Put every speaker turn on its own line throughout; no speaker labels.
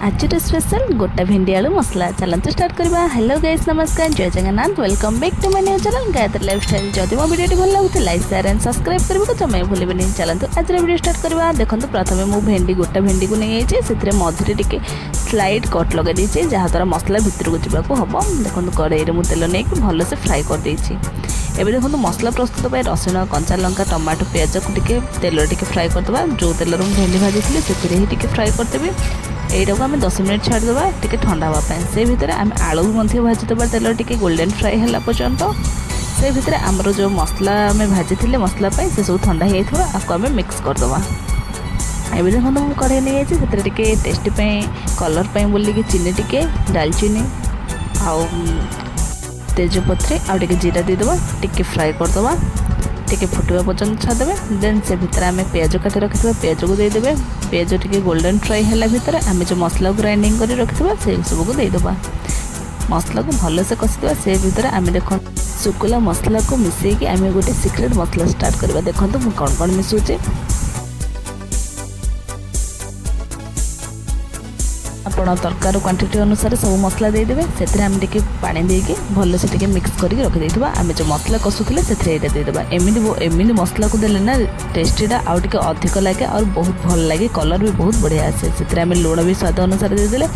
आज स्पेशल गोटा भिंडी आलू मसला चलते स्टार्ट करवा। हेलो गाइस नमस्कार जय Jagannath welcome back to my new channel Gayatri Lifestyle. जदि मो वीडियो भल लगे लाइक शेयर एंड सब्सक्राइब करने को जमा भूलें। चलते आज वीडियो स्टार्ट करवा। देखो प्रथम मु भेंडी गोटा भेंडी को नहीं से मझे टी स्लाइड कट लगे देती जहाँ द्वारा मसला भितर को जावाक हम। देखो कड़ाई में तेल नहीं भलसे फ्राए कर देती। एबे देखो मसला प्रस्तुत पर रसुण कंचा लंका टमाटो प्याज को टिके तेल टिके फ्राए करदे। जो तेल भेंडी भाजी से ही टिके फ्राए करदेवी। यहीटा को आम 10 मिनट छाड़देवा टिके ठंडा हाँपाई। से भितर आम आलू भी भाजीदेवा तेल टिके गोल्डन फ्राए है पर्यंत। से भितर आमर जो मसला आम भाजी मसला से सब ठंडा हो आपको आम मिक्स करदे। एबे देखो मुझे कड़े नहीं जाए टेस्ट कलर बोलिए चीनी टिके दालचीनी आउ तेजपत्री आउ जीरा देदेवा टिके फ्राए करदे। टिके फुटवा पर्यंत छाड़देवे। देन से भितर आम प्याज काटी रखिए प्याज को देदेवे। प्याज टिके गोल्डन फ्राए है भितर आम जो मसला ग्राइंडिंग कर रखिए से सब को देदेवा। मसला को भलसे कषिदेवा। से भितर आम देख शुकुला मसला को मिसेकी आम गोटे सिक्रेट मसला स्टार्ट करवा। देखो मुझे कौन कौन मिसुचे आपण तरकार क्वांटिटी अनुसार सब मसला देदेवे। से आम टे पानी देके भलसे टे मिक्स करके रखिदेवा। आम जो मसला कसुले से देदेवा। एमती मसला को देले ना टेस्टीटा आउ टे अधिक लगे और बहुत भल लगे कलर भी बहुत बढ़िया आसे। से आम लुण भी स्वाद अनुसार देदेले।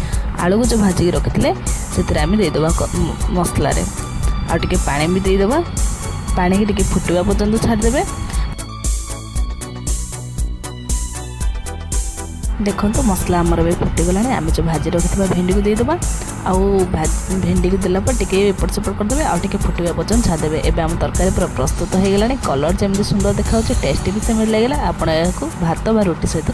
आलू को जो भाजिक रखिले से आम देदेवा मसला आउ टे पानी भी देदेवा। पानी की टे फुटवा पर्यंत छाड़देवे। देखो तो मसला आमर भी फुटीगला। आम जो भाजी रखी भेंडी को देदेवा। आउ भेंडी को देला टिके एपट सेपट करदे आउ टिके फुटवा पर्यंत छाड़देवे। एबे आम तरकारी पूरा प्रस्तुत हो गलानी। कलर जमी सुंदर देखा टेस्ट भी सेमती लगे। आप भात बा रोटी सहित